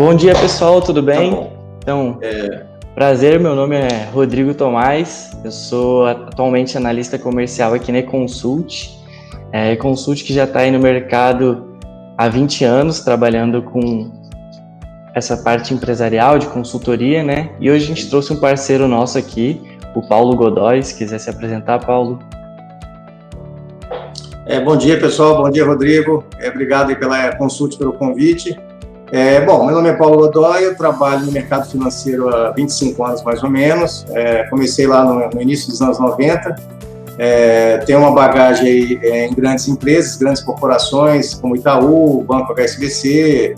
Bom dia, pessoal, tudo Tá bem? bom. Então, prazer, meu nome é Rodrigo Tomás, eu sou atualmente analista comercial aqui na eConsult. eConsult que já está aí no mercado há 20 anos, trabalhando com essa parte empresarial de consultoria, né? E hoje a gente trouxe um parceiro nosso aqui, o Paulo Godoy. Se quiser se apresentar, Paulo. Bom dia, pessoal. Bom dia, Rodrigo. Obrigado aí pela eConsult, pelo convite. Bom, meu nome é Paulo Godoy, eu trabalho no mercado financeiro há 25 anos, mais ou menos. Comecei lá no início dos anos 90. Tenho uma bagagem aí, em grandes empresas, grandes corporações, como Itaú, Banco HSBC,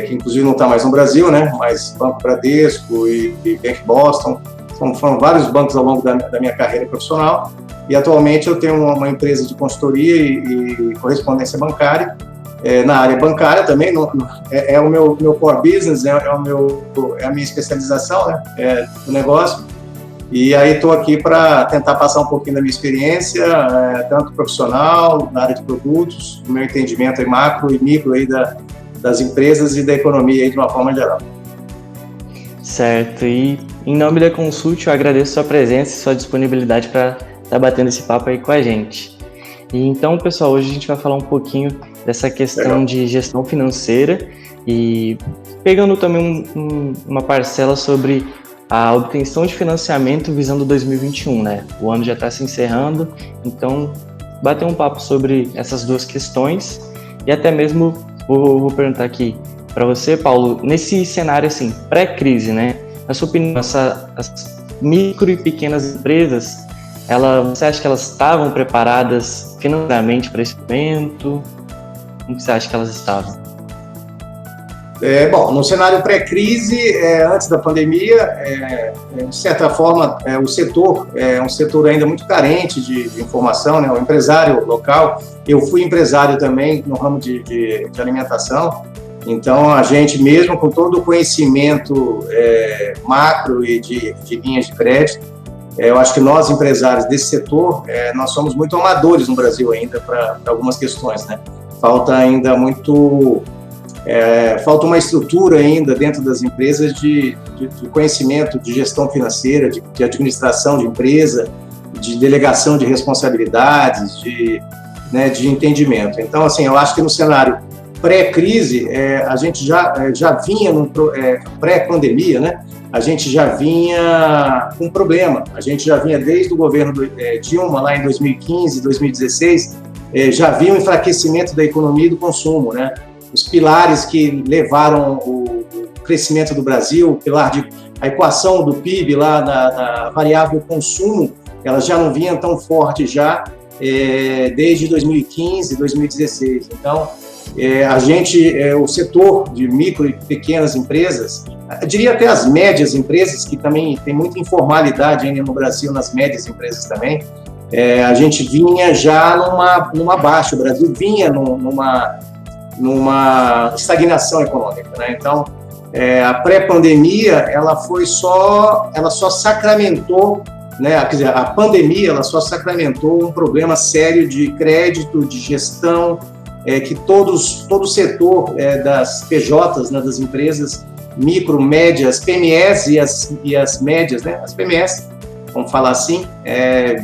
que inclusive não está mais no Brasil, né? Mas Banco Bradesco e Bank Boston. Foram vários bancos ao longo da minha carreira profissional. E atualmente eu tenho uma empresa de consultoria e correspondência bancária. Na área bancária também, é o meu core business, é a minha especialização, né, do negócio. E aí estou aqui para tentar passar um pouquinho da minha experiência, tanto profissional, na área de produtos, do meu entendimento aí macro e micro aí das empresas e da economia aí de uma forma geral. Certo, e em nome da eConsult eu agradeço sua presença e sua disponibilidade para estar batendo esse papo aí com a gente. E então, pessoal, hoje a gente vai falar um pouquinho dessa questão de gestão financeira e pegando também uma parcela sobre a obtenção de financiamento visando 2021, né? O ano já está se encerrando, então bater um papo sobre essas duas questões e até mesmo vou perguntar aqui para você, Paulo, nesse cenário assim, pré-crise, né? Na sua opinião, as micro e pequenas empresas, você acha que elas estavam preparadas financeiramente para esse momento? Como você acha que elas estavam? Bom, no cenário pré-crise, antes da pandemia, de certa forma, o setor é um setor ainda muito carente de informação, né? O empresário local, eu fui empresário também no ramo de alimentação, então a gente mesmo com todo o conhecimento macro e de linhas de crédito, eu acho que nós, empresários desse setor, nós somos muito amadores no Brasil ainda para algumas questões, né? Falta ainda falta uma estrutura ainda dentro das empresas de conhecimento de gestão financeira, de administração de empresa, de delegação de responsabilidades, de entendimento. Então, assim, eu acho que no cenário pré-crise, a gente já vinha, pré-pandemia, né? A gente já vinha com um problema. A gente já vinha desde o governo Dilma, lá em 2015, 2016, já havia um enfraquecimento da economia e do consumo, né? Os pilares que levaram o crescimento do Brasil, a equação do PIB lá da variável consumo, ela já não vinha tão forte já desde 2015, 2016. Então, o setor de micro e pequenas empresas, eu diria até as médias empresas, que também tem muita informalidade ainda no Brasil, nas médias empresas também, a gente vinha já numa baixa, o Brasil vinha numa estagnação econômica, né? Então, a pré-pandemia, ela só sacramentou, né? Quer dizer, a pandemia, ela só sacramentou um problema sério de crédito, de gestão, que todo o setor das PJs, né, das empresas micro, médias, PMEs e as médias, né, as PMEs, vamos falar assim,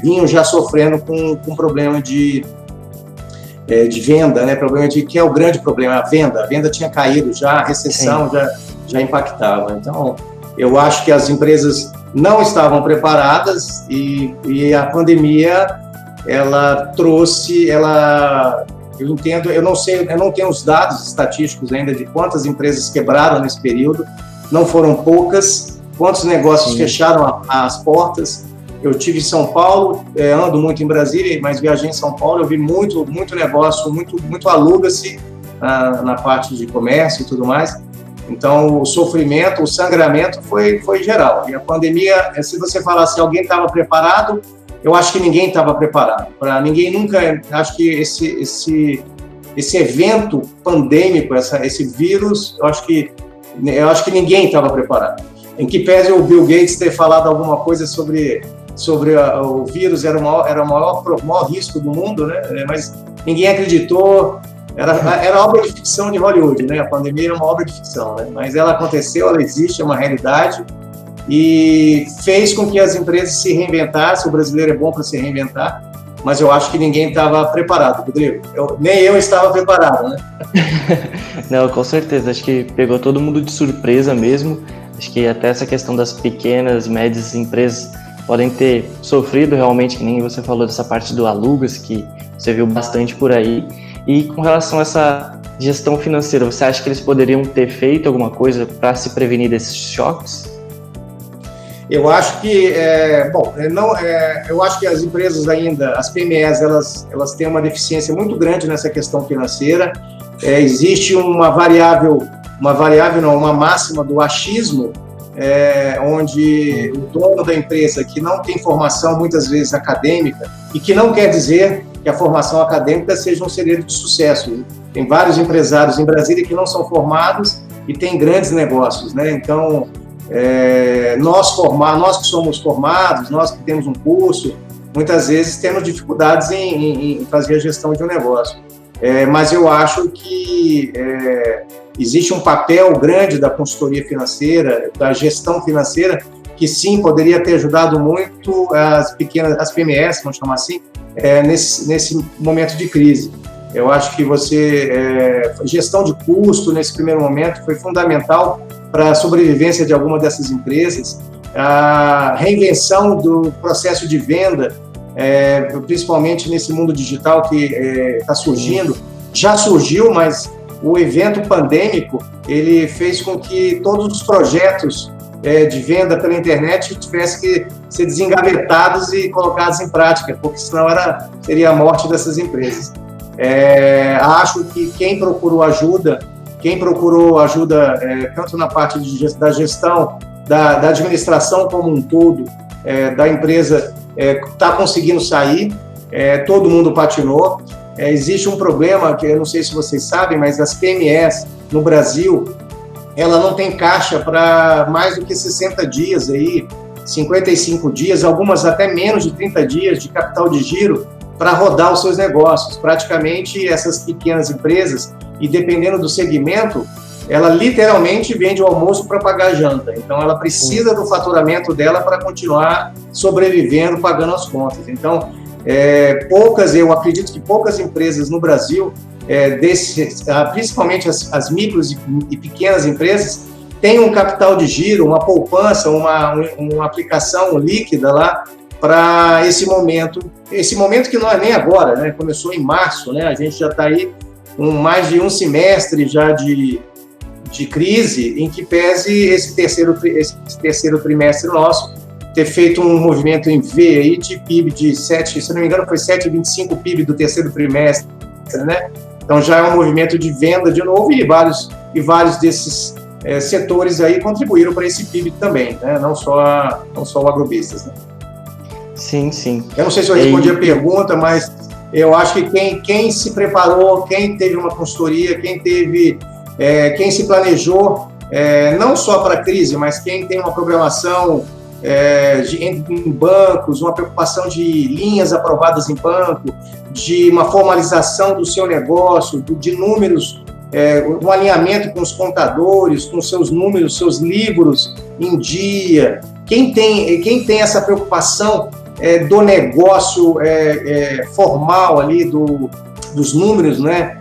vinham já sofrendo com problema de venda, né, que é o grande problema, a venda tinha caído já, a recessão já impactava. Então, eu acho que as empresas não estavam preparadas e a pandemia, ela trouxe, eu entendo, eu não sei, eu não tenho os dados estatísticos ainda de quantas empresas quebraram nesse período, não foram poucas, quantos negócios fecharam as portas. Eu estive em São Paulo, ando muito em Brasília, mas viajei em São Paulo, eu vi muito negócio, muito aluga-se na parte de comércio e tudo mais. Então, o sofrimento, o sangramento foi geral. E a pandemia, se você falar se alguém estava preparado, eu acho que ninguém estava preparado. Para ninguém nunca, acho que esse evento pandêmico, esse vírus, eu acho que ninguém estava preparado. Em que pese o Bill Gates ter falado alguma coisa sobre o vírus, era o maior risco do mundo, né? Mas ninguém acreditou, Era obra de ficção de Hollywood, né? A pandemia era uma obra de ficção, né? Mas ela aconteceu, ela existe, é uma realidade e fez com que as empresas se reinventassem. O brasileiro é bom para se reinventar, mas eu acho que ninguém estava preparado, Rodrigo. Nem eu estava preparado, né? Não, com certeza. Acho que pegou todo mundo de surpresa mesmo. Acho que até essa questão das pequenas, médias empresas podem ter sofrido realmente, que nem você falou dessa parte do alugas, que você viu bastante por aí. E com relação a essa gestão financeira, você acha que eles poderiam ter feito alguma coisa para se prevenir desses choques? Eu acho que, eu acho que as empresas ainda, as PMEs, elas têm uma deficiência muito grande nessa questão financeira. Existe uma máxima do achismo, onde o dono da empresa que não tem formação, muitas vezes acadêmica, e que não quer dizer que a formação acadêmica seja um segredo de sucesso. Tem vários empresários em Brasília que não são formados e têm grandes negócios, né? Então, nós que somos formados, nós que temos um curso, muitas vezes temos dificuldades em fazer a gestão de um negócio. Mas eu acho que existe um papel grande da consultoria financeira, da gestão financeira, que sim, poderia ter ajudado muito as PMEs, vamos chamar assim, nesse momento de crise. Eu acho que gestão de custo nesse primeiro momento foi fundamental para a sobrevivência de alguma dessas empresas, a reinvenção do processo de venda, principalmente nesse mundo digital que está surgindo. Já surgiu, mas o evento pandêmico, ele fez com que todos os projetos de venda pela internet tivessem que ser desengavetados e colocados em prática, porque senão seria a morte dessas empresas. Acho que quem procurou ajuda tanto na parte da gestão, da administração como um todo, da empresa, está conseguindo sair, todo mundo patinou. Existe um problema, que eu não sei se vocês sabem, mas as PMEs no Brasil, ela não tem caixa para mais do que 60 dias, 55 dias, algumas até menos de 30 dias de capital de giro para rodar os seus negócios. Praticamente essas pequenas empresas, e dependendo do segmento, ela literalmente vende o almoço para pagar a janta. Então, ela precisa do faturamento dela para continuar sobrevivendo, pagando as contas. Então, eu acredito que poucas empresas no Brasil, principalmente as micros e pequenas empresas, têm um capital de giro, uma poupança, uma aplicação líquida lá para esse momento que não é nem agora, né? Começou em março, né? A gente já está aí com mais de um semestre já de crise, em que pese esse terceiro trimestre nosso ter feito um movimento em V aí de PIB de 7, se não me engano foi 7,25 PIB do terceiro trimestre, né? Então já é um movimento de venda de novo e vários desses setores aí contribuíram para esse PIB também, né? Não só o agrobusiness, né? Sim, sim. Eu não sei se eu respondi a pergunta, mas eu acho que quem se preparou, quem teve uma consultoria, quem se planejou, não só para a crise, mas quem tem uma programação em bancos, uma preocupação de linhas aprovadas em banco, de uma formalização do seu negócio, de números, um alinhamento com os contadores, com seus números, seus livros em dia. Quem tem essa preocupação do negócio formal ali, dos números, né?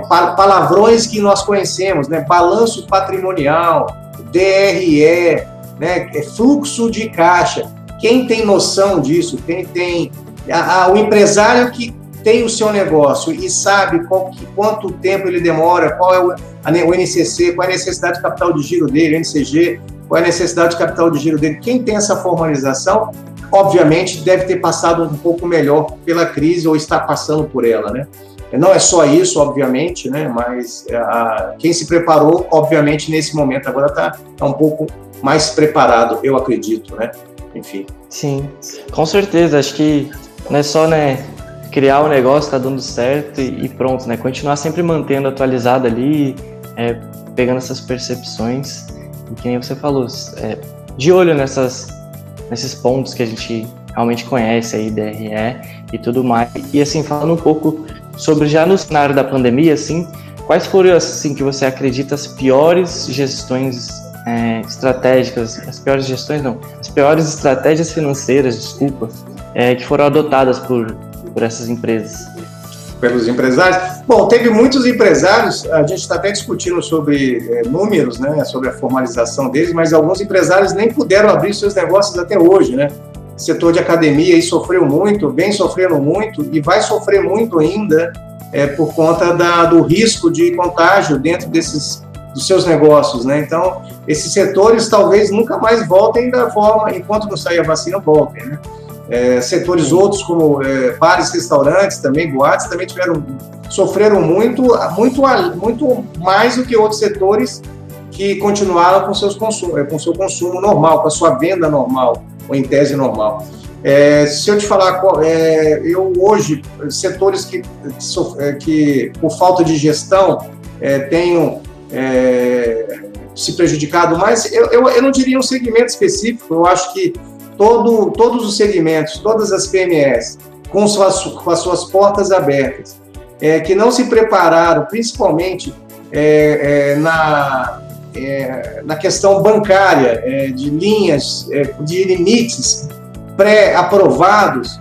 Palavrões que nós conhecemos, né? Balanço patrimonial, DRE, né? Fluxo de caixa. Quem tem noção disso, o empresário que tem o seu negócio e sabe quanto tempo ele demora, qual é o NCC, qual é a necessidade de capital de giro dele, NCG, qual é a necessidade de capital de giro dele. Quem tem essa formalização, obviamente, deve ter passado um pouco melhor pela crise ou está passando por ela, né? Não é só isso, obviamente, né? Mas quem se preparou, obviamente, nesse momento agora está um pouco mais preparado, eu acredito, né? Enfim. Sim, com certeza. Acho que não é só, né, criar o negócio, tá dando certo e pronto, né? Continuar sempre mantendo atualizado ali, pegando essas percepções. E que nem você falou, de olho nesses pontos que a gente realmente conhece aí, DRE e tudo mais. E assim, falando um pouco sobre já no cenário da pandemia, assim, quais foram, assim, que você acredita as piores gestões estratégicas, as piores estratégias financeiras, desculpa, que foram adotadas por essas empresas? Pelos empresários? Bom, teve muitos empresários, a gente está até discutindo sobre números, né, sobre a formalização deles, mas alguns empresários nem puderam abrir seus negócios até hoje, né? O setor de academia aí sofreu muito, vem sofrendo muito e vai sofrer muito ainda por conta do risco de contágio dentro dos seus negócios, né? Então, esses setores talvez nunca mais voltem da forma, enquanto não sair a vacina, voltem, né? Setores outros como bares, restaurantes, também boates, também sofreram muito mais do que outros setores que continuaram com seu consumo normal, com a sua venda normal, ou em tese normal. Se eu te falar, eu hoje, setores que por falta de gestão tenham se prejudicado mais, eu não diria um segmento específico, eu acho que todos os segmentos, todas as PMEs, com as suas portas abertas, que não se prepararam, principalmente na questão bancária, de linhas, de limites pré-aprovados,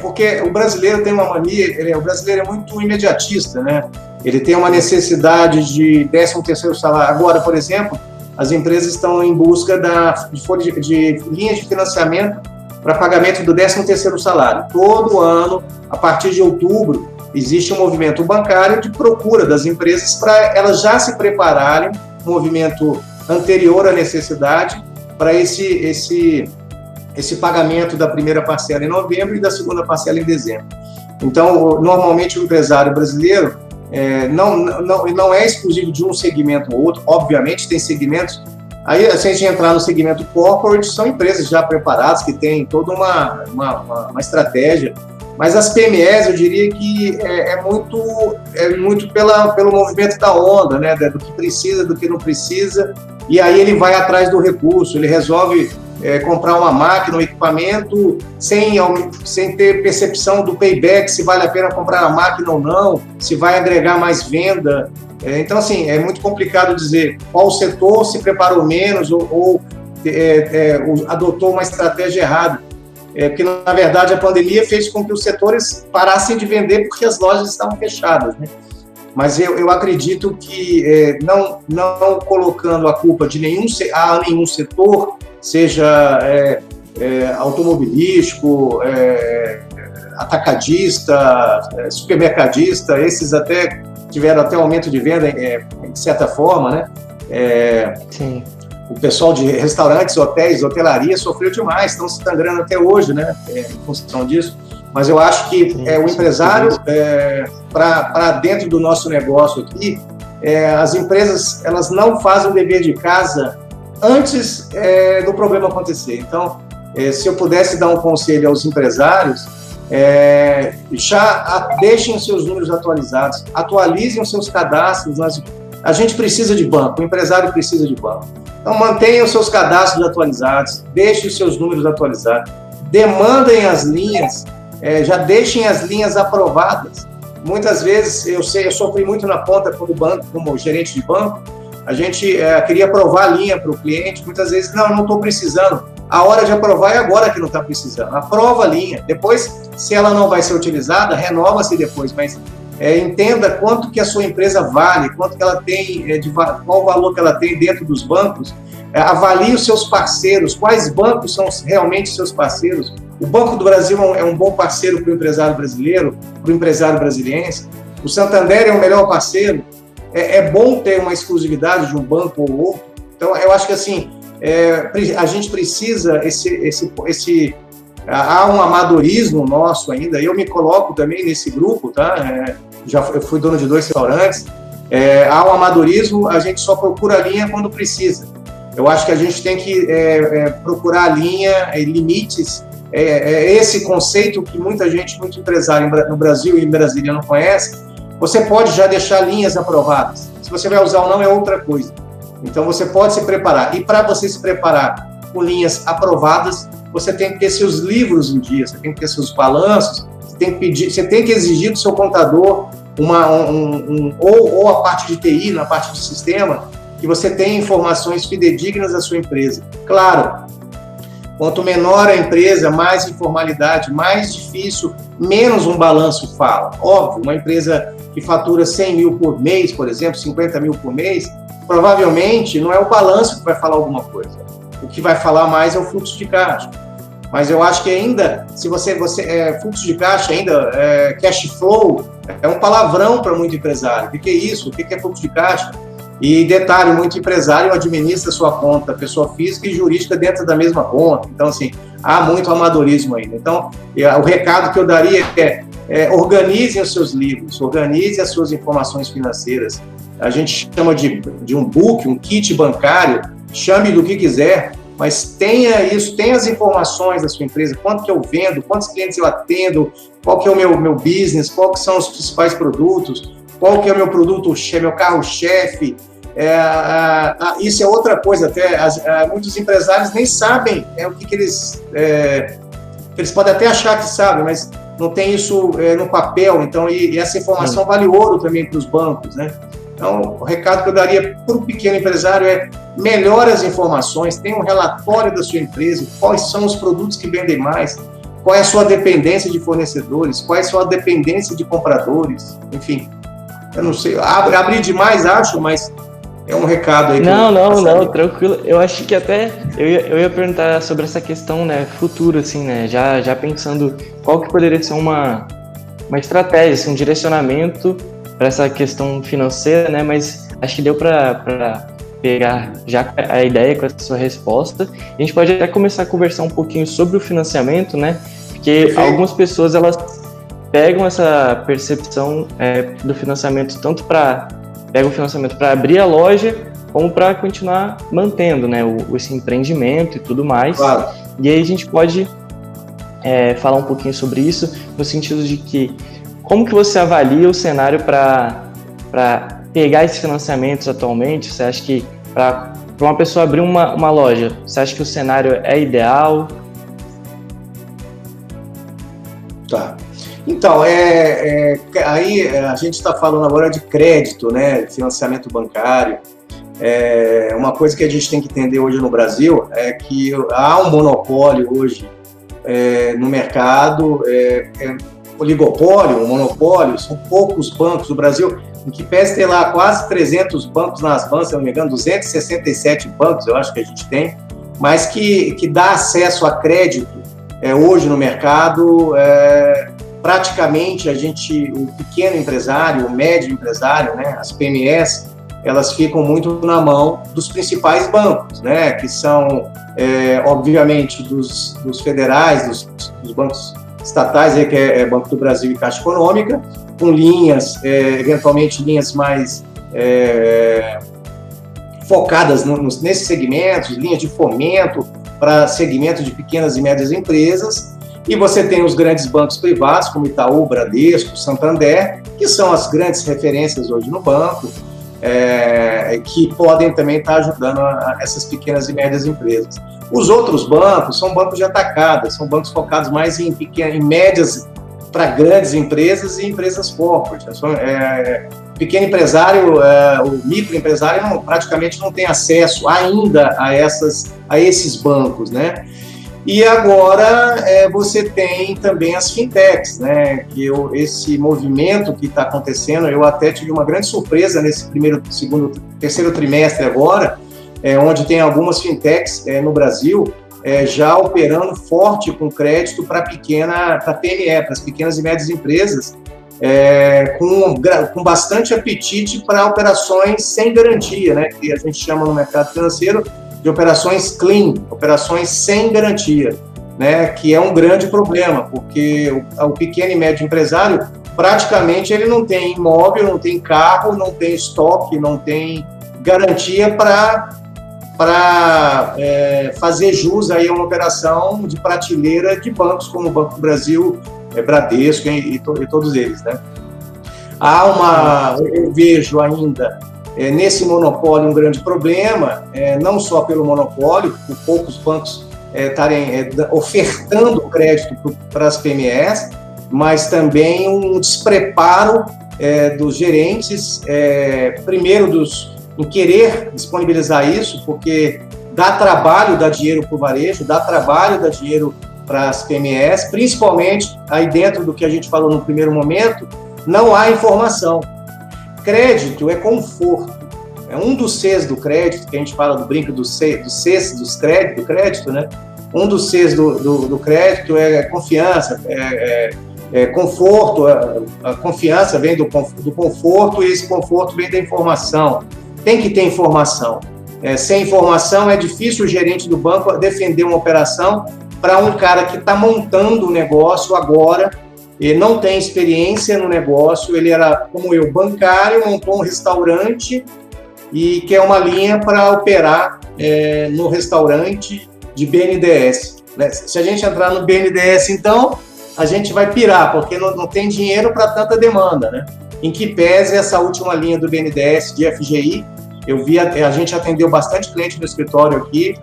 porque o brasileiro tem uma mania, o brasileiro é muito imediatista, né? Ele tem uma necessidade de 13º salário. Agora, por exemplo, as empresas estão em busca de linhas de financiamento para pagamento do 13º salário. Todo ano, a partir de outubro, existe um movimento bancário de procura das empresas para elas já se prepararem, um movimento anterior à necessidade, para esse pagamento da primeira parcela em novembro e da segunda parcela em dezembro. Então, normalmente o empresário brasileiro não é exclusivo de um segmento ou outro, obviamente tem segmentos. Aí, se a gente entrar no segmento corporate, são empresas já preparadas, que têm toda uma estratégia, mas as PMEs, eu diria que é muito pelo movimento da onda, né, do que precisa, do que não precisa, e aí ele vai atrás do recurso, ele resolve comprar uma máquina, um equipamento, sem ter percepção do payback, se vale a pena comprar a máquina ou não, se vai agregar mais venda. Então, assim, é muito complicado dizer qual setor se preparou menos ou adotou uma estratégia errada. Porque, na verdade, a pandemia fez com que os setores parassem de vender porque as lojas estavam fechadas, né? Mas eu acredito que, não colocando a culpa de nenhum setor, seja automobilístico, atacadista, supermercadista, esses até tiveram até aumento de venda, de certa forma, né? Sim. O pessoal de restaurantes, hotéis, hotelaria sofreu demais, estão se sangrando até hoje, né? Em função disso. Mas eu acho que o empresário, para dentro do nosso negócio aqui, as empresas elas não fazem o dever de casa antes do problema acontecer. Então, se eu pudesse dar um conselho aos empresários, já deixem os seus números atualizados, atualizem os seus cadastros. A gente precisa de banco, o empresário precisa de banco. Então, mantenham os seus cadastros atualizados, deixem os seus números atualizados, demandem as linhas, já deixem as linhas aprovadas. Muitas vezes, eu sofri muito na ponta como gerente de banco, a gente queria aprovar a linha para o cliente, muitas vezes, não estou precisando. A hora de aprovar é agora que não está precisando. Aprova a linha. Depois, se ela não vai ser utilizada, renova-se depois, mas entenda quanto que a sua empresa vale, quanto que ela tem, qual o valor que ela tem dentro dos bancos, avalie os seus parceiros, quais bancos são realmente seus parceiros. O Banco do Brasil é um bom parceiro para o empresário brasileiro, para o empresário brasiliense. O Santander é o melhor parceiro. É bom ter uma exclusividade de um banco ou outro. Então, eu acho que assim, a gente precisa há um amadorismo nosso ainda. Eu me coloco também nesse grupo, tá? Eu fui dono de 2 restaurantes. Há um amadorismo, a gente só procura a linha quando precisa. Eu acho que a gente tem que procurar a linha, limites. Esse conceito que muito empresário no Brasil e em Brasília não conhece. Você pode já deixar linhas aprovadas. Se você vai usar ou não é outra coisa. Então você pode se preparar. E para você se preparar com linhas aprovadas, você tem que ter seus livros em dia, você tem que ter seus balanços, você tem que pedir, você tem que exigir do seu contador ou a parte de TI, na parte de sistema, que você tenha informações fidedignas da sua empresa. Claro, quanto menor a empresa, mais informalidade, mais difícil, menos um balanço fala. Óbvio, uma empresa que fatura 100 mil por mês, por exemplo, 50 mil por mês, provavelmente não é o balanço que vai falar alguma coisa. O que vai falar mais é o fluxo de caixa. Mas eu acho que ainda, se fluxo de caixa ainda, cash flow, é um palavrão para muito empresário. O que é isso? O que é fluxo de caixa? E detalhe, muito empresário administra sua conta, pessoa física e jurídica dentro da mesma conta. Então, assim, há muito amadorismo ainda. Então, o recado que eu daria é organizem os seus livros, organizem as suas informações financeiras. A gente chama de um book, um kit bancário, chame do que quiser, mas tenha isso, tenha as informações da sua empresa, quanto que eu vendo, quantos clientes eu atendo, qual que é o meu business, qual que são os principais produtos, qual que é o meu produto, meu carro-chefe. Isso é outra coisa, até muitos empresários nem sabem o que eles podem até achar que sabem, mas não tem isso no papel, então, e essa informação vale ouro também para os bancos, né? Então, o recado que eu daria para o pequeno empresário é: melhore as informações, tenha um relatório da sua empresa, quais são os produtos que vendem mais, qual é a sua dependência de fornecedores, qual é a sua dependência de compradores, enfim, eu não sei, abri demais, acho, mas é um recado aí. Não, tranquilo. Eu acho que até eu ia perguntar sobre essa questão, né, futura, assim, né, já pensando qual que poderia ser uma estratégia, assim, um direcionamento para essa questão financeira, né, mas acho que deu para pegar já a ideia com essa sua resposta. A gente pode até começar a conversar um pouquinho sobre o financiamento, né, porque algumas pessoas, elas pegam essa percepção do financiamento tanto pega o financiamento para abrir a loja, como para continuar mantendo, né, esse empreendimento e tudo mais. Claro. E aí a gente pode falar um pouquinho sobre isso, no sentido de que como que você avalia o cenário para pegar esses financiamentos atualmente? Você acha que para uma pessoa abrir uma loja, você acha que o cenário é ideal? Tá. Então, aí a gente está falando agora de crédito, né, financiamento bancário. Uma coisa que a gente tem que entender hoje no Brasil é que há um monopólio hoje no mercado, oligopólio, um monopólio, são poucos bancos no Brasil, em que pese ter lá quase 300 bancos nas bancas, se não me engano, 267 bancos, eu acho que a gente tem, mas que dá acesso a crédito hoje no mercado. Praticamente o pequeno empresário, o médio empresário, né, as PMEs, elas ficam muito na mão dos principais bancos, né, que são, obviamente, dos federais, dos bancos estatais, que é Banco do Brasil e Caixa Econômica, com linhas, eventualmente linhas mais focadas nesses segmentos, linhas de fomento para segmentos de pequenas e médias empresas. E você tem os grandes bancos privados, como Itaú, Bradesco, Santander, que são as grandes referências hoje no banco, que podem também estar ajudando essas pequenas e médias empresas. Os outros bancos são bancos de atacada, são bancos focados mais em médias para grandes empresas e empresas corporate. Pequeno empresário, o microempresário praticamente não tem acesso ainda a esses bancos, né? E agora você tem também as fintechs, né? Que esse movimento que está acontecendo, eu até tive uma grande surpresa nesse terceiro trimestre agora, onde tem algumas fintechs no Brasil já operando forte com crédito para PME, para as pequenas e médias empresas, com bastante apetite para operações sem garantia, né? Que a gente chama no mercado financeiro de operações clean, operações sem garantia, né, que é um grande problema, porque o pequeno e médio empresário, praticamente, ele não tem imóvel, não tem carro, não tem estoque, não tem garantia para fazer jus aí a uma operação de prateleira de bancos como o Banco do Brasil, Bradesco e todos eles, né. Eu vejo ainda nesse monopólio um grande problema, não só pelo monopólio, por poucos bancos estarem ofertando crédito para as PMEs, mas também um despreparo dos gerentes, primeiro em querer disponibilizar isso, porque dá trabalho, dá dinheiro para o varejo, dá trabalho, dá dinheiro para as PMEs, principalmente aí dentro do que a gente falou no primeiro momento, não há informação. Crédito é conforto. É um dos Cs do crédito, que a gente fala do brinco dos Cs do crédito, né? Um dos Cs do crédito é confiança, conforto. A confiança vem do conforto e esse conforto vem da informação. Tem que ter informação. Sem informação é difícil o gerente do banco defender uma operação para um cara que está montando o negócio agora. Ele não tem experiência no negócio, ele era, como eu, bancário, montou um restaurante e quer uma linha para operar no restaurante de BNDES. Se a gente entrar no BNDES, então, a gente vai pirar, porque não tem dinheiro para tanta demanda, né? Em que pese essa última linha do BNDES de FGI, a gente atendeu bastante cliente no escritório aqui,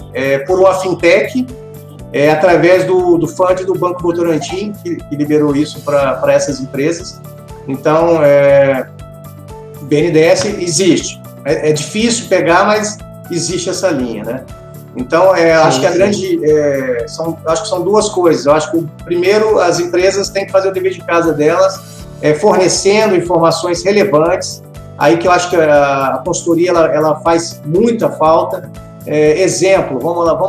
por uma fintech, através do fund do Banco Votorantim, que liberou isso para essas empresas. Então, o BNDES existe. É difícil pegar, mas existe essa linha, né? Então, acho que acho que são duas coisas. Eu acho que, primeiro, as empresas têm que fazer o dever de casa delas, fornecendo informações relevantes. Aí que eu acho que a consultoria ela faz muita falta. Exemplo, vamos lá,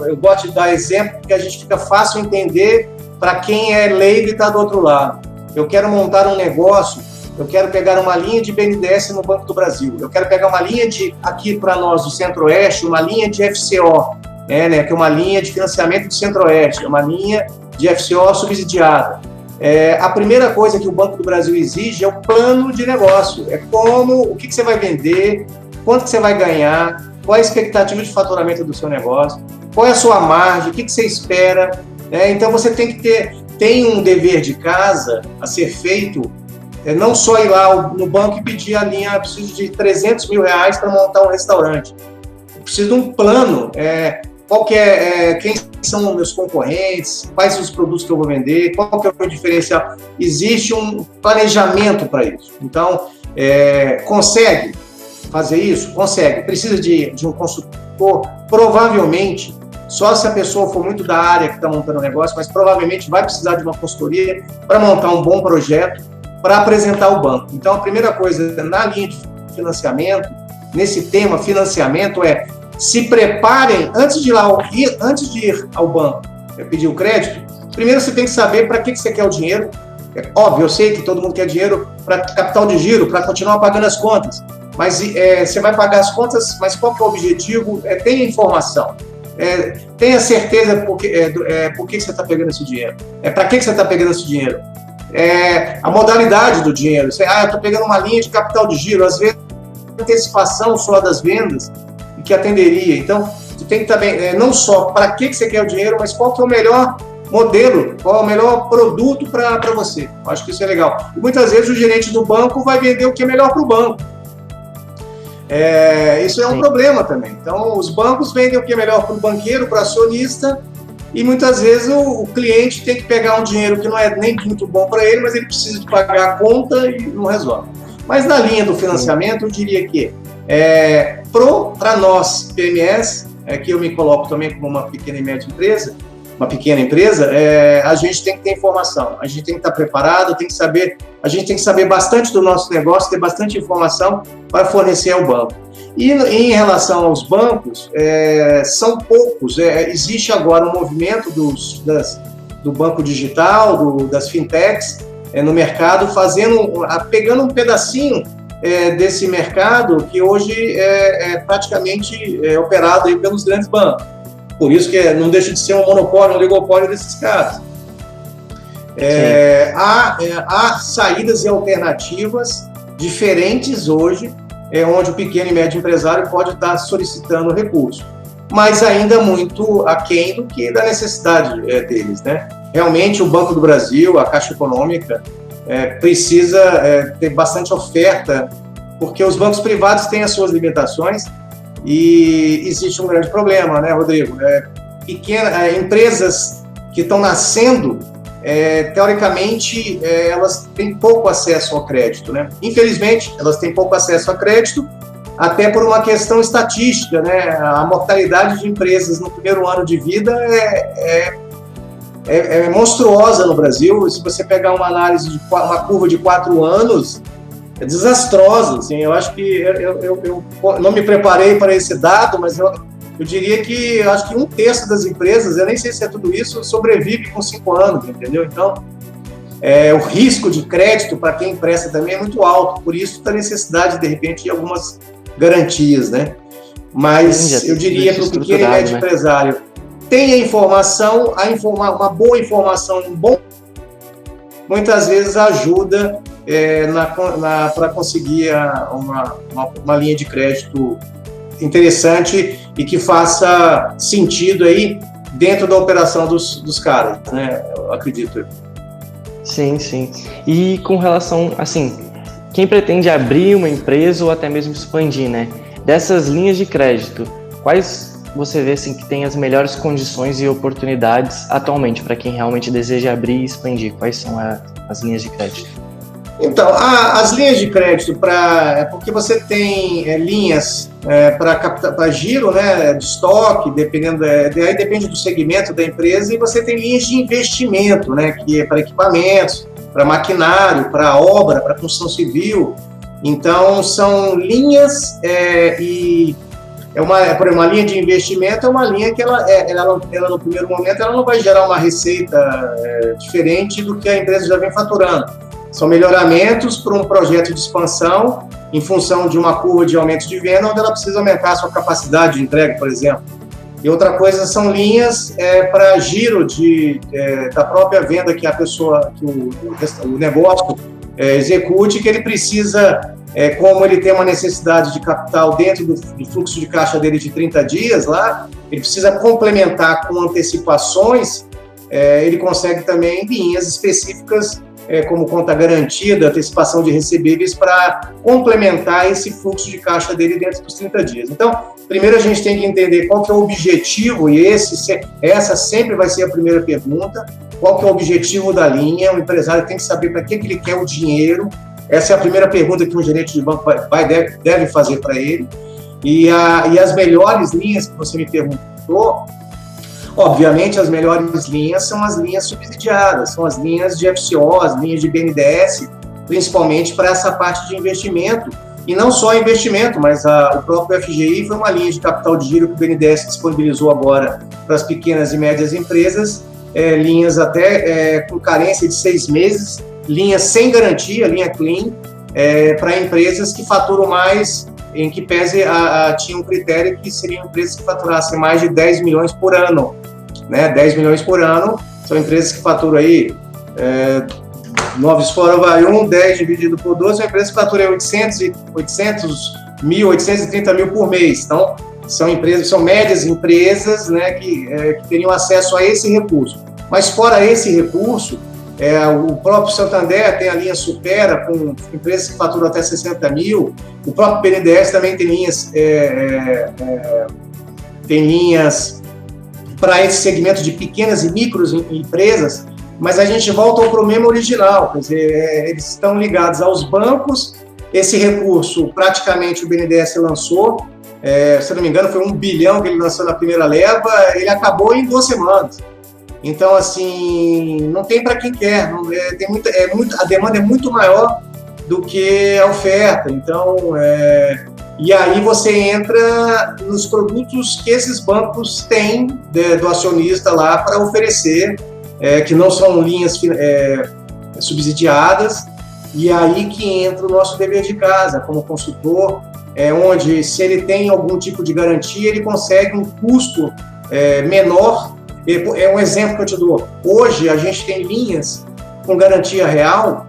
eu gosto de dar exemplo porque a gente fica fácil entender para quem é leigo e está do outro lado. Eu quero montar um negócio, eu quero pegar uma linha de BNDES no Banco do Brasil, eu quero pegar uma linha aqui para nós do Centro-Oeste, uma linha de FCO, né, que é uma linha de financiamento do Centro-Oeste, uma linha de FCO subsidiada. A primeira coisa que o Banco do Brasil exige é o plano de negócio, o que você vai vender, quanto que você vai ganhar, qual é a expectativa de faturamento do seu negócio, qual é a sua margem, o que você espera. Então, você tem um dever de casa a ser feito, não só ir lá no banco e pedir a linha, eu preciso de R$300 mil para montar um restaurante. Eu preciso de um plano, quem são os meus concorrentes, quais são os produtos que eu vou vender, qual que é o meu diferencial. Existe um planejamento para isso. Então, consegue fazer isso? Consegue. Precisa de um consultor? Provavelmente, só se a pessoa for muito da área que está montando o negócio, mas provavelmente vai precisar de uma consultoria para montar um bom projeto, para apresentar ao banco. Então, a primeira coisa, na linha de financiamento, nesse tema financiamento, se preparem, antes de ir ao banco pedir o crédito, primeiro você tem que saber para que você quer o dinheiro. Óbvio, eu sei que todo mundo quer dinheiro para capital de giro, para continuar pagando as contas. Mas você vai pagar as contas, mas qual que é o objetivo? Tenha informação. Tenha certeza por que você está pegando esse dinheiro. Para que você está pegando esse dinheiro? A modalidade do dinheiro. Eu estou pegando uma linha de capital de giro, às vezes antecipação só das vendas que atenderia. Então, você tem que também, não só para que você quer o dinheiro, mas qual que é o melhor modelo, qual é o melhor produto para você. Acho que isso é legal. E muitas vezes o gerente do banco vai vender o que é melhor para o banco. Isso é um problema também. Então, os bancos vendem o que é melhor para o banqueiro, para o acionista, e muitas vezes o cliente tem que pegar um dinheiro que não é nem muito bom para ele, mas ele precisa de pagar a conta e não resolve. Mas na linha do financiamento, eu diria que para nós, PMEs, que eu me coloco também como uma pequena e média empresa, a gente tem que ter informação, a gente tem que estar preparado, a gente tem que saber bastante do nosso negócio, ter bastante informação para fornecer ao banco. E em relação aos bancos, são poucos. Existe agora um movimento do banco digital, das fintechs no mercado, pegando um pedacinho desse mercado que hoje praticamente operado aí pelos grandes bancos. Por isso que não deixa de ser um monopólio, um oligopólio desses caras. Há saídas e alternativas diferentes hoje, onde o pequeno e médio empresário pode estar solicitando recursos, mas ainda muito aquém da necessidade deles, né? Realmente, o Banco do Brasil, a Caixa Econômica, precisa ter bastante oferta, porque os bancos privados têm as suas limitações e existe um grande problema, né, Rodrigo? Empresas que estão nascendo teoricamente, elas têm pouco acesso ao crédito, né? Infelizmente, elas têm pouco acesso a crédito, até por uma questão estatística, né? A mortalidade de empresas no primeiro ano de vida é monstruosa no Brasil. Se você pegar uma análise de uma curva de 4 anos, é desastrosa. Assim, eu acho que eu não me preparei para esse dado, mas eu diria que acho que 1/3 das empresas, eu nem sei se é tudo isso, sobrevive com 5 anos, entendeu? Então, o risco de crédito para quem empresta também é muito alto, por isso a necessidade, de repente, de algumas garantias, né? Mas eu diria para o pequeno e médio empresário, tenha informação, uma boa informação, muitas vezes ajuda para conseguir uma linha de crédito interessante e que faça sentido aí dentro da operação dos caras, né? Eu acredito. Sim, sim. E com relação, assim, quem pretende abrir uma empresa ou até mesmo expandir, né? Dessas linhas de crédito, quais você vê assim, que tem as melhores condições e oportunidades atualmente para quem realmente deseja abrir e expandir? Quais são as linhas de crédito? Então, as linhas de crédito, porque você tem linhas para giro, né, de estoque, dependendo, aí depende do segmento da empresa, e você tem linhas de investimento, né, que é para equipamentos, para maquinário, para obra, para construção civil. Então, são linhas por uma linha de investimento é uma linha que ela no primeiro momento ela não vai gerar uma receita diferente do que a empresa já vem faturando. São melhoramentos para um projeto de expansão em função de uma curva de aumento de venda, onde ela precisa aumentar a sua capacidade de entrega, por exemplo. E outra coisa são linhas para giro da própria venda que a pessoa, que o negócio execute, que ele precisa, como ele tem uma necessidade de capital dentro do fluxo de caixa dele de 30 dias lá, ele precisa complementar com antecipações, ele consegue também linhas específicas como conta garantida, antecipação de recebíveis para complementar esse fluxo de caixa dele dentro dos 30 dias. Então, primeiro a gente tem que entender qual que é o objetivo, e essa sempre vai ser a primeira pergunta, qual que é o objetivo da linha, o empresário tem que saber para que ele quer o dinheiro, essa é a primeira pergunta que um gerente de banco deve fazer para ele, e as melhores linhas que você me perguntou, obviamente, as melhores linhas são as linhas subsidiadas, são as linhas de FCO, as linhas de BNDES, principalmente para essa parte de investimento. E não só investimento, mas o próprio FGI foi uma linha de capital de giro que o BNDES disponibilizou agora para as pequenas e médias empresas, linhas até com carência de 6 meses, linhas sem garantia, linha clean, para empresas que faturam mais, em que pese tinha um critério que seriam empresas que faturassem mais de 10 milhões por ano. Né? 10 milhões por ano, são empresas que faturam aí 9 fora vai 1, 10 dividido por 12, são empresas que faturam 830 mil por mês. Então, são médias empresas, né, que teriam acesso a esse recurso. Mas fora esse recurso, o próprio Santander tem a linha Supera, com empresas que faturam até 60 mil, o próprio BNDES também tem linhas para esse segmento de pequenas e micros empresas, mas a gente volta ao problema original, quer dizer, eles estão ligados aos bancos, esse recurso praticamente o BNDES lançou, se não me engano foi 1 bilhão que ele lançou na primeira leva, ele acabou em 2 semanas. Então, assim, não tem para quem quer, a demanda é muito maior do que a oferta, então, e aí você entra nos produtos que esses bancos têm do acionista lá para oferecer, que não são linhas subsidiadas, e aí que entra o nosso dever de casa como consultor, onde se ele tem algum tipo de garantia, ele consegue um custo menor. É um exemplo que eu te dou. Hoje a gente tem linhas com garantia real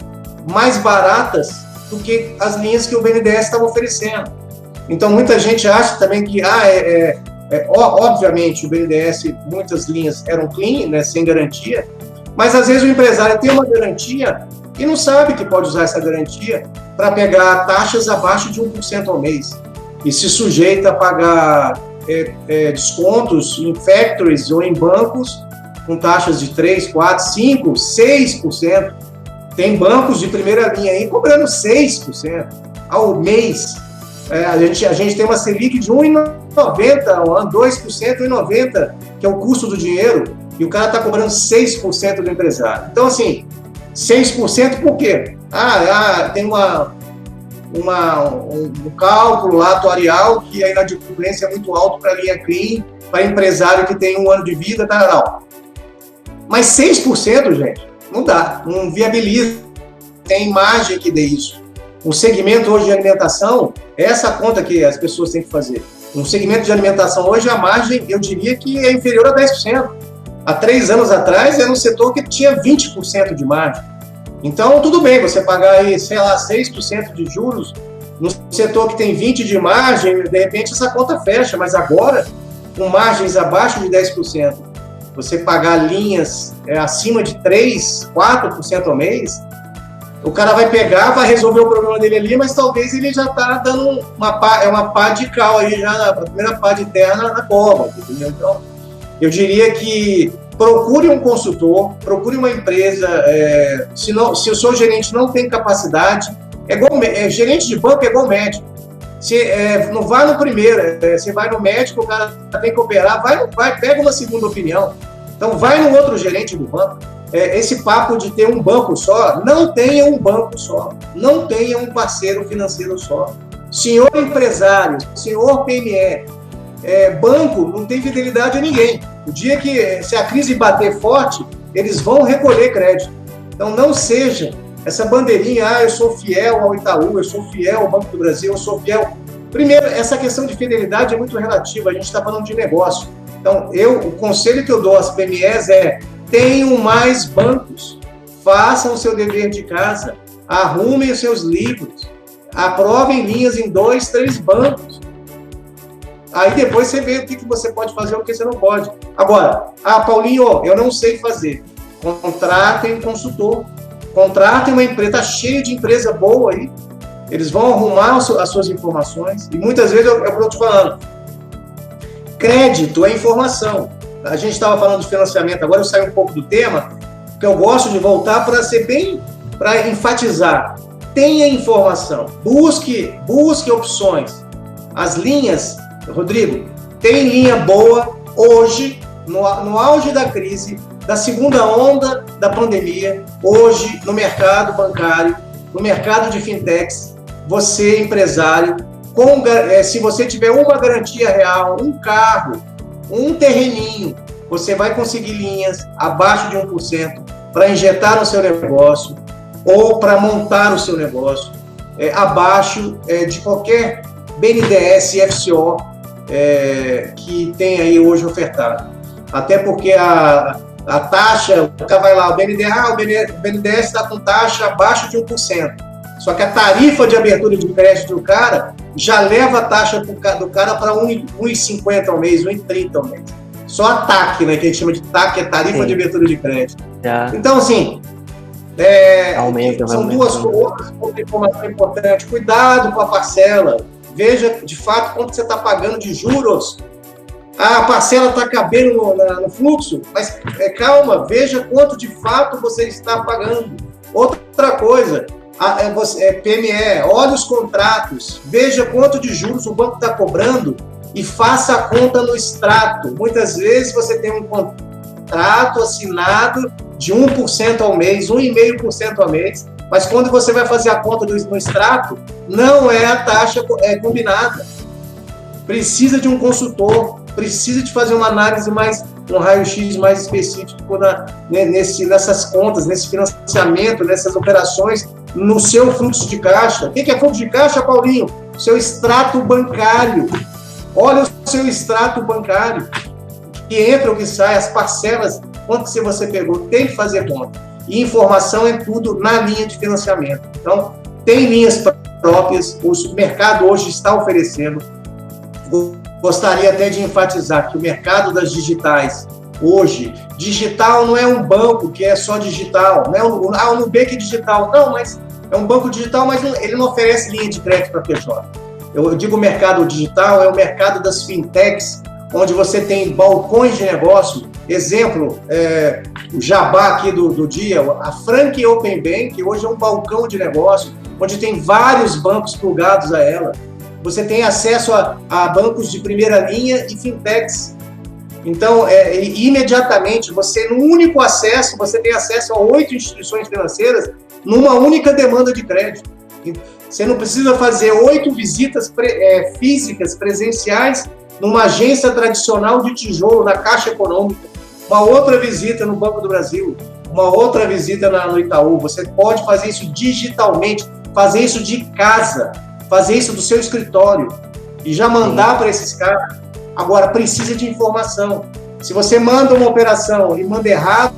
mais baratas do que as linhas que o BNDES estava oferecendo. Então muita gente acha também que obviamente o BNDES, muitas linhas eram clean, né, sem garantia, mas às vezes o empresário tem uma garantia e não sabe que pode usar essa garantia para pegar taxas abaixo de 1% ao mês e se sujeita a pagar descontos em factories ou em bancos com taxas de 3, 4, 5, 6%. Tem bancos de primeira linha aí cobrando 6% ao mês. A gente tem uma Selic de 1,90 ao ano, 2%, 1,90, que é o custo do dinheiro, e o cara está cobrando 6% do empresário. Então, assim, 6% por quê? Tem um cálculo lá atuarial que a inadimplência é muito alto para a linha CRI, para empresário que tem 1 ano de vida, tal. Mas 6%, gente, não dá, não viabiliza, tem margem que dê isso. Um segmento hoje de alimentação, é essa conta que as pessoas têm que fazer. Um segmento de alimentação hoje, a margem, eu diria que é inferior a 10%. Há 3 anos atrás, era um setor que tinha 20% de margem. Então, tudo bem, você pagar aí, sei lá, 6% de juros, no setor que tem 20% de margem, de repente essa conta fecha, mas agora, com margens abaixo de 10%, você pagar linhas acima de 3%, 4% ao mês, o cara vai pegar, vai resolver o problema dele ali, mas talvez ele já está dando uma pá de cal aí, já a primeira pá de terra na cova, entendeu? Então, eu diria que procure um consultor, procure uma empresa, se o seu gerente não tem capacidade, gerente de banco é igual médico. Não vai no primeiro, você vai no médico, o cara tem que operar, pega uma segunda opinião. Então, vai no outro gerente do banco. Esse papo de ter um banco só, não tenha um banco só, não tenha um parceiro financeiro só. Senhor empresário, senhor PME, banco não tem fidelidade a ninguém. O dia que, se a crise bater forte, eles vão recolher crédito. Então, não seja essa bandeirinha, eu sou fiel ao Itaú, eu sou fiel ao Banco do Brasil, eu sou fiel... Primeiro, essa questão de fidelidade é muito relativa, a gente está falando de negócio. Então, o conselho que eu dou às PMEs tenham mais bancos, façam o seu dever de casa, arrumem os seus livros, aprovem linhas em 2, 3 bancos. Aí depois você vê o que você pode fazer e o que você não pode. Agora, Paulinho, eu não sei fazer. Contratem um consultor, contratem uma empresa, está cheio de empresa boa aí, eles vão arrumar as suas informações, e muitas vezes eu estou te falando, crédito é informação. A gente estava falando de financiamento, agora eu saio um pouco do tema, porque eu gosto de voltar para enfatizar. Tenha informação, busque opções. As linhas, Rodrigo, tem linha boa hoje, no auge da crise, da segunda onda da pandemia, hoje no mercado bancário, no mercado de fintechs, você empresário, se você tiver uma garantia real, um carro, um terreninho, você vai conseguir linhas abaixo de 1% para injetar no seu negócio ou para montar o seu negócio, abaixo de qualquer BNDES e FCO que tem aí hoje ofertado. Até porque a taxa, o cara vai lá, o BNDES está com taxa abaixo de 1%. Só que a tarifa de abertura de crédito do cara já leva a taxa do cara para 1,50 ao mês, 1,30 ao mês. Só a TAC, né, que a gente chama de TAC, é tarifa de abertura de crédito. Então, assim, são duas coisas, outra informação importante. Cuidado com a parcela. Veja, de fato, quanto você está pagando de juros. A parcela está cabendo no fluxo, mas calma, veja quanto de fato você está pagando. Outra coisa, PME, olhe os contratos, veja quanto de juros o banco está cobrando e faça a conta no extrato. Muitas vezes você tem um contrato assinado de 1% ao mês, 1,5% ao mês, mas quando você vai fazer a conta no extrato, não é a taxa combinada. Precisa de um consultor, precisa de fazer uma análise um raio-x mais específico nessas contas, nesse financiamento, nessas operações, no seu fluxo de caixa. O que é fluxo de caixa, Paulinho? Seu extrato bancário. Olha o seu extrato bancário, que entra, o que sai, as parcelas, quanto que você pegou, tem que fazer conta. E informação é tudo na linha de financiamento. Então, tem linhas próprias, o mercado hoje está oferecendo. Gostaria até de enfatizar que o mercado das digitais, hoje, digital não é um banco que é só digital, não é o Nubank digital, não, mas é um banco digital, mas ele não oferece linha de crédito para PJ. Eu digo mercado digital, é o mercado das fintechs, onde você tem balcões de negócio. Exemplo, o jabá aqui do dia, a Frank Open Bank, hoje é um balcão de negócio, onde tem vários bancos plugados a ela. Você tem acesso a bancos de primeira linha e fintechs. Então, imediatamente, no único acesso, você tem acesso a 8 instituições financeiras numa única demanda de crédito. Você não precisa fazer 8 visitas físicas, presenciais, numa agência tradicional de tijolo, na Caixa Econômica, uma outra visita no Banco do Brasil, uma outra visita no Itaú. Você pode fazer isso digitalmente, fazer isso de casa, fazer isso do seu escritório e já mandar para esses caras. Agora, precisa de informação. Se você manda uma operação e manda errado,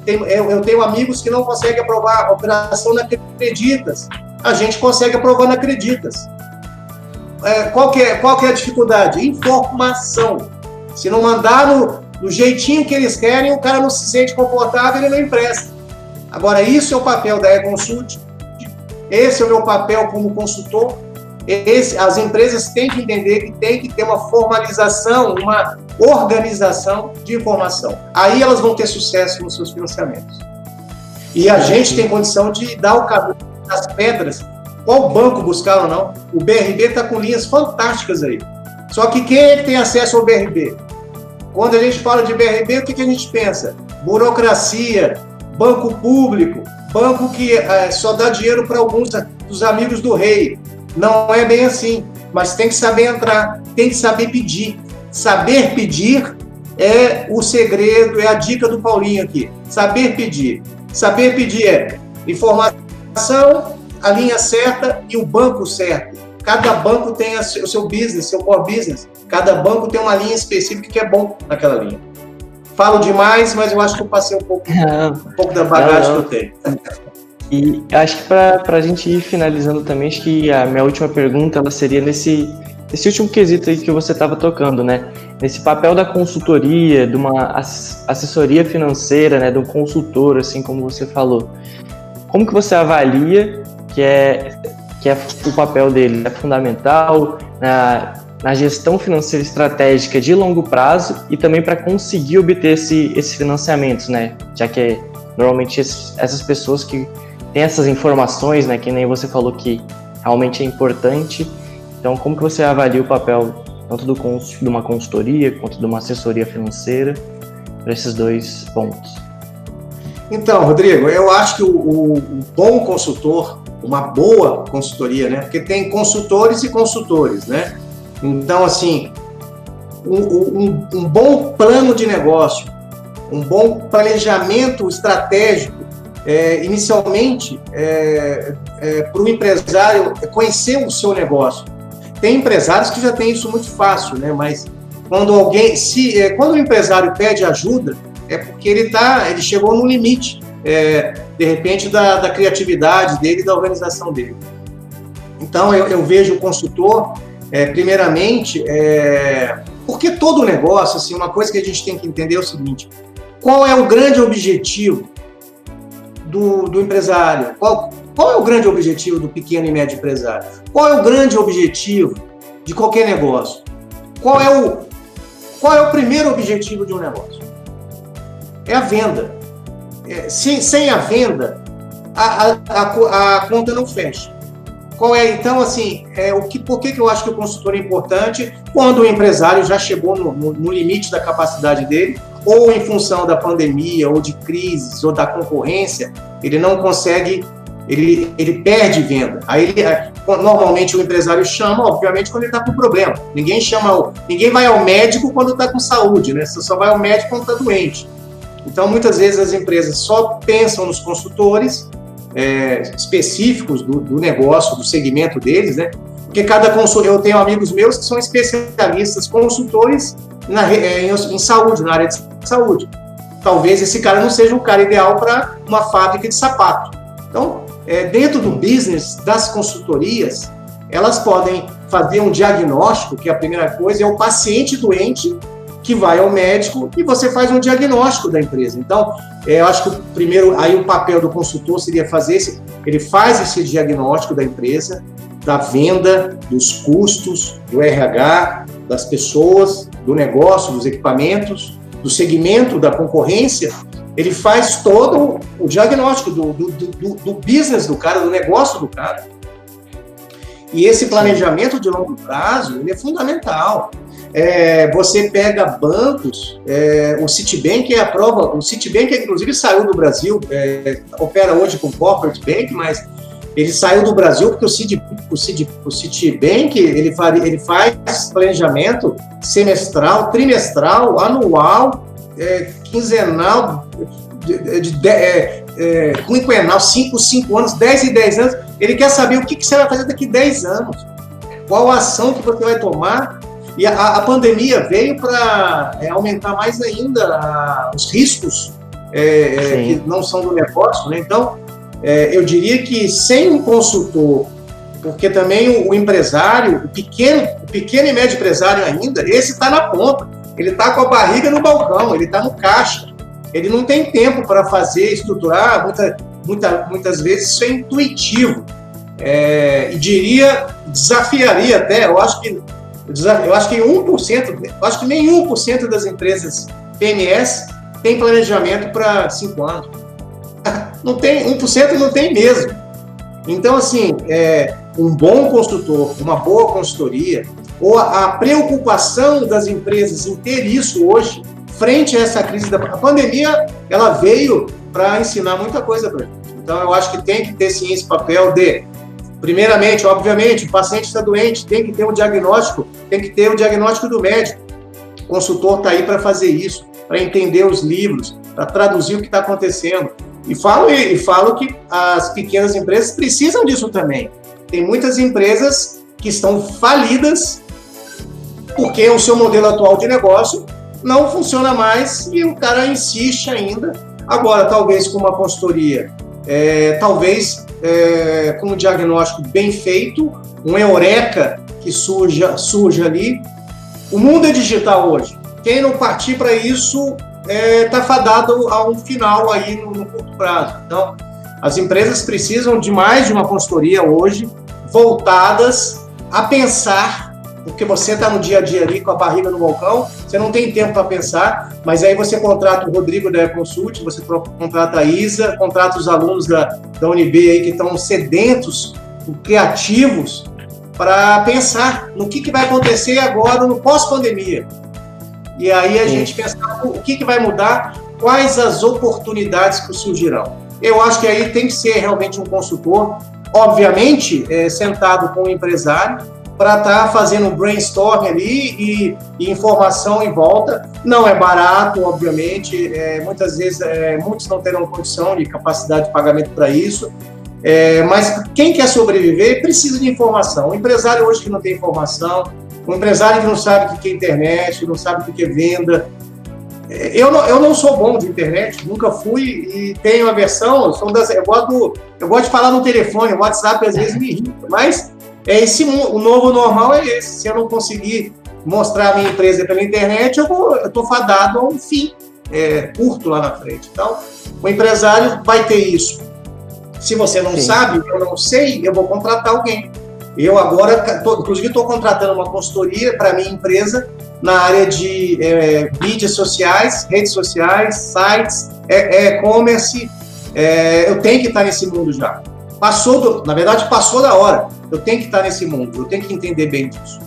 eu tenho amigos que não conseguem aprovar a operação na Creditas. A gente consegue aprovar na Creditas. Qual que é a dificuldade? Informação. Se não mandar do jeitinho que eles querem, o cara não se sente confortável, ele não empresta. Agora, isso é o papel da E-Consult, esse é o meu papel como consultor. As empresas têm que entender que tem que ter uma formalização, uma organização de informação. Aí elas vão ter sucesso nos seus financiamentos. E a gente tem condição de dar o caminho das pedras. Qual banco buscar ou não? O BRB está com linhas fantásticas aí. Só que quem é que tem acesso ao BRB? Quando a gente fala de BRB, o que a gente pensa? Burocracia, banco público, banco que só dá dinheiro para alguns dos amigos do rei. Não é bem assim, mas tem que saber entrar, tem que saber pedir. Saber pedir é o segredo, é a dica do Paulinho aqui. Saber pedir. Saber pedir é informação, a linha certa e o banco certo. Cada banco tem o seu business, seu core business. Cada banco tem uma linha específica que é bom naquela linha. Falo demais, mas eu acho que eu passei um pouco da bagagem que eu tenho. E acho que para a gente ir finalizando também, acho que a minha última pergunta ela seria nesse último quesito aí que você estava tocando, né? Nesse papel da consultoria, de uma assessoria financeira, né? De um consultor, assim como você falou. Como que você avalia que é o papel dele? É fundamental na gestão financeira estratégica de longo prazo e também para conseguir obter esses financiamentos, né? Já que normalmente essas pessoas que têm essas informações, né? Que nem você falou que realmente é importante. Então, como que você avalia o papel tanto de uma consultoria quanto de uma assessoria financeira para esses dois pontos? Então, Rodrigo, eu acho que o bom consultor, uma boa consultoria, né? Porque tem consultores e consultores, né? Então, assim, um bom plano de negócio, um bom planejamento estratégico, inicialmente, para o empresário conhecer o seu negócio. Tem empresários que já têm isso muito fácil, né? Mas quando o empresário pede ajuda, é porque ele chegou no limite, de repente, da criatividade dele e da organização dele. Então, eu vejo o consultor, primeiramente, porque todo negócio, assim, uma coisa que a gente tem que entender é o seguinte: qual é o grande objetivo do empresário? Qual é o grande objetivo do pequeno e médio empresário? Qual é o grande objetivo de qualquer negócio? Qual é o primeiro objetivo de um negócio? É a venda. Sem a venda, a conta não fecha. Então, assim, por que eu acho que o consultor é importante? Quando o empresário já chegou no limite da capacidade dele, ou em função da pandemia, ou de crises, ou da concorrência, ele não consegue, ele perde venda. Aí, normalmente, o empresário chama, obviamente, quando ele está com problema. Ninguém vai ao médico quando está com saúde, né? Você só vai ao médico quando está doente. Então, muitas vezes, as empresas só pensam nos consultores específicos do negócio, do segmento deles, né? Porque eu tenho amigos meus que são especialistas, consultores em saúde, na área de saúde. Talvez esse cara não seja um cara ideal para uma fábrica de sapato. Então, dentro do business das consultorias, elas podem fazer um diagnóstico, que a primeira coisa é o paciente doente que vai ao médico e você faz um diagnóstico da empresa. Então, eu acho que o papel do consultor seria ele faz esse diagnóstico da empresa, da venda, dos custos, do RH, das pessoas, do negócio, dos equipamentos, do segmento, da concorrência, ele faz todo o diagnóstico do business do cara, do negócio do cara. E esse planejamento de longo prazo, ele é fundamental. Você pega bancos, o Citibank é a prova, o Citibank inclusive saiu do Brasil, opera hoje com Corporate Bank, mas ele saiu do Brasil porque o Citibank ele faz planejamento semestral, trimestral, anual, quinzenal, quinquenal, 5 anos, 10 e 10 anos. Ele quer saber o que você vai fazer daqui a 10 anos, qual a ação que você vai tomar. E a pandemia veio para aumentar mais ainda os riscos que não são do negócio, né? Então, eu diria que sem um consultor, porque também o empresário, o pequeno e médio empresário ainda, esse está na ponta, ele está com a barriga no balcão, ele está no caixa, ele não tem tempo para fazer, estruturar, muitas vezes isso é intuitivo, e desafiaria até, eu acho que 1%, acho que nem 1% das empresas PMS tem planejamento para 5 anos. Não tem, 1% não tem mesmo. Então, assim, um bom consultor, uma boa consultoria, ou a preocupação das empresas em ter isso hoje, frente a essa crise da pandemia, ela veio para ensinar muita coisa para a gente. Então, eu acho que tem que ter sim esse papel de, primeiramente, obviamente, o paciente está doente, tem que ter um diagnóstico, tem que ter o diagnóstico do médico. O consultor está aí para fazer isso, para entender os livros, para traduzir o que está acontecendo. E falo que as pequenas empresas precisam disso também. Tem muitas empresas que estão falidas porque o seu modelo atual de negócio não funciona mais e o cara insiste ainda. Agora, talvez com uma consultoria, talvez com um diagnóstico bem feito, um eureka que surja ali. O mundo é digital hoje. Quem não partir para isso está fadado a um final aí no curto prazo. Então, as empresas precisam de mais de uma consultoria hoje, voltadas a pensar, porque você está no dia a dia ali com a barriga no balcão, você não tem tempo para pensar, mas aí você contrata o Rodrigo da E-Consult, você contrata a Isa, contrata os alunos da UNB aí que estão sedentos, criativos, para pensar no que vai acontecer agora no pós-pandemia. E aí a gente pensar o que vai mudar, quais as oportunidades que surgirão. Eu acho que aí tem que ser realmente um consultor, obviamente, sentado com o empresário, para estar fazendo um brainstorm ali e informação em volta. Não é barato, obviamente, muitas vezes muitos não terão condição de capacidade de pagamento para isso, mas quem quer sobreviver precisa de informação. O empresário hoje que não tem informação, o empresário que não sabe o que é internet, não sabe o que é venda. Eu não sou bom de internet, nunca fui e tenho aversão. Eu gosto de falar no telefone, o WhatsApp às vezes me irrita, mas o novo normal é esse. Se eu não conseguir mostrar a minha empresa pela internet, eu estou fadado a um fim curto lá na frente. Então, o empresário vai ter isso. Se você não sabe, eu não sei, eu vou contratar alguém. Eu agora, inclusive, estou contratando uma consultoria para a minha empresa na área de mídias sociais, redes sociais, sites, e-commerce. Eu tenho que estar nesse mundo já. Na verdade, passou da hora. Eu tenho que estar nesse mundo, eu tenho que entender bem disso.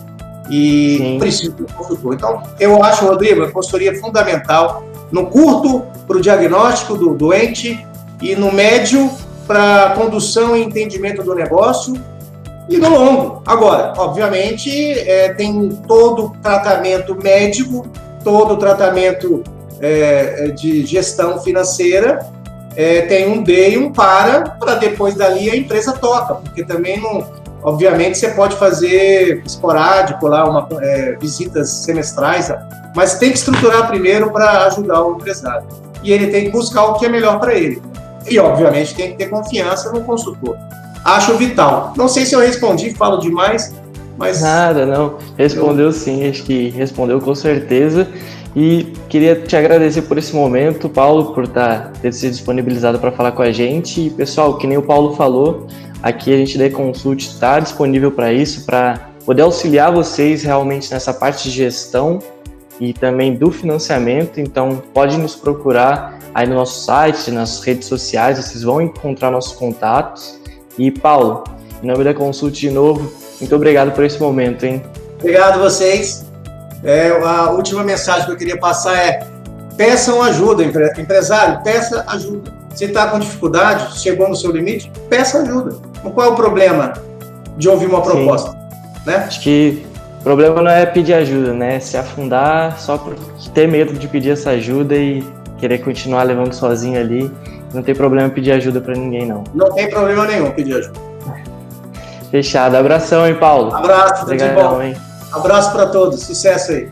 E preciso de um consultor. Então, eu acho, Rodrigo, a consultoria é fundamental. No curto, para o diagnóstico do doente, e no médio, para a condução e entendimento do negócio, e no longo. Agora, obviamente, tem todo o tratamento médico, todo o tratamento de gestão financeira, tem um D e um para depois dali a empresa toca, porque também obviamente você pode fazer esporádico lá, visitas semestrais, mas tem que estruturar primeiro para ajudar o empresário. E ele tem que buscar o que é melhor para ele. E, obviamente, tem que ter confiança no consultor. Acho vital. Não sei se eu respondi, falo demais, mas... Nada, não. Respondeu sim, acho que respondeu com certeza. E queria te agradecer por esse momento, Paulo, por ter se disponibilizado para falar com a gente. E, pessoal, que nem o Paulo falou, aqui a gente da E-Consult está disponível para isso, para poder auxiliar vocês realmente nessa parte de gestão. e também do financiamento, então pode nos procurar aí no nosso site, nas redes sociais, vocês vão encontrar nossos contatos. E Paulo, em nome da Consult de novo, muito obrigado por esse momento, hein? Obrigado a vocês. A última mensagem que eu queria passar é: peçam ajuda, empresário, peça ajuda. Se está com dificuldade, chegou no seu limite, peça ajuda. Qual é o problema de ouvir uma proposta? Né? Acho que o problema não é pedir ajuda, né? É se afundar só por ter medo de pedir essa ajuda e querer continuar levando sozinho ali. Não tem problema pedir ajuda para ninguém, não. Não tem problema nenhum pedir ajuda. Fechado. Abração, hein, Paulo? Abraço, tudo de bom. Hein? Abraço para todos. Sucesso aí.